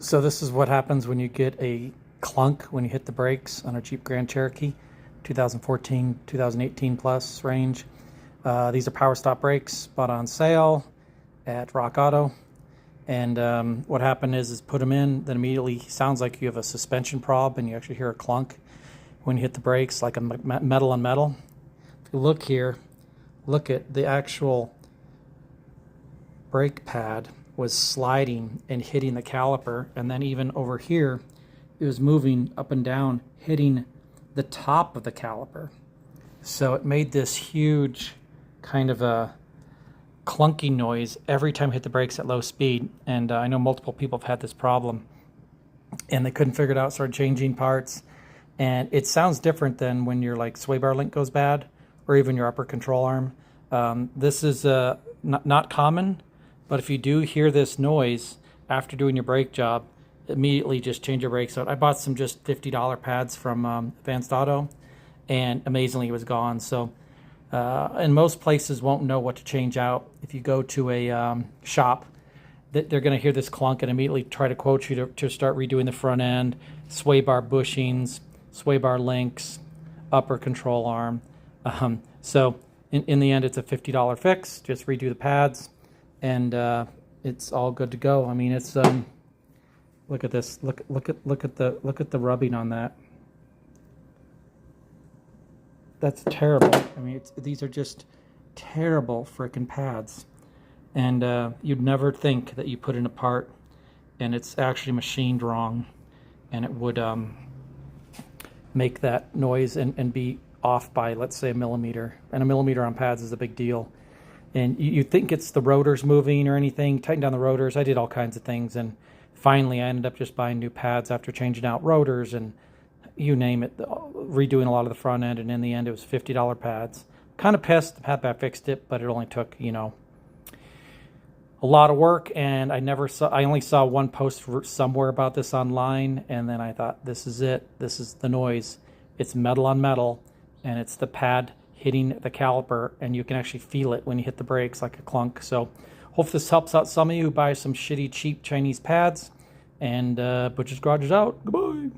So this is what happens when you get a clunk when you hit the brakes on a Jeep Grand Cherokee 2014, 2018 plus range. These are power stop brakes, bought on sale at Rock Auto. And what happened is put them in, then immediately sounds like you have a suspension prob, and you actually hear a clunk when you hit the brakes, like a metal on metal. If you look here, look at the actual brake pad was sliding and hitting the caliper, and then even over here it was moving up and down, hitting the top of the caliper. So it made this huge kind of a clunky noise every time I hit the brakes at low speed. And I know multiple people have had this problem and they couldn't figure it out, started changing parts. And it sounds different than when your like sway bar link goes bad, or even your upper control arm. This is not common, but if you do hear this noise after doing your brake job, immediately just change your brakes out. I bought some just $50 pads from Advanced Auto, and amazingly it was gone. So and most places won't know what to change out. If you go to a shop, they're going to hear this clunk and immediately try to quote you to start redoing the front end, sway bar bushings, sway bar links, upper control arm. So in the end, it's a $50 fix. Just redo the pads, and it's all good to go. I mean, it's look at this. Look at the rubbing on that. That's terrible. I mean, these are just terrible frickin' pads. And you'd never think that you put in a part and it's actually machined wrong, and it would make that noise and be off by, let's say, a millimeter. And a millimeter on pads is a big deal. And you think it's the rotors moving or anything, tighten down the rotors. I did all kinds of things, and finally I ended up just buying new pads after changing out rotors and you name it, redoing a lot of the front end, and in the end it was $50 pads. Kind of pissed that I fixed it, but it only took, a lot of work, and I only saw one post somewhere about this online, and then I thought, this is it. This is the noise. It's metal on metal, and it's the pad hitting the caliper, and you can actually feel it when you hit the brakes like a clunk. So hope this helps out some of you who buy some shitty, cheap Chinese pads, and Butcher's Garage is out. Goodbye.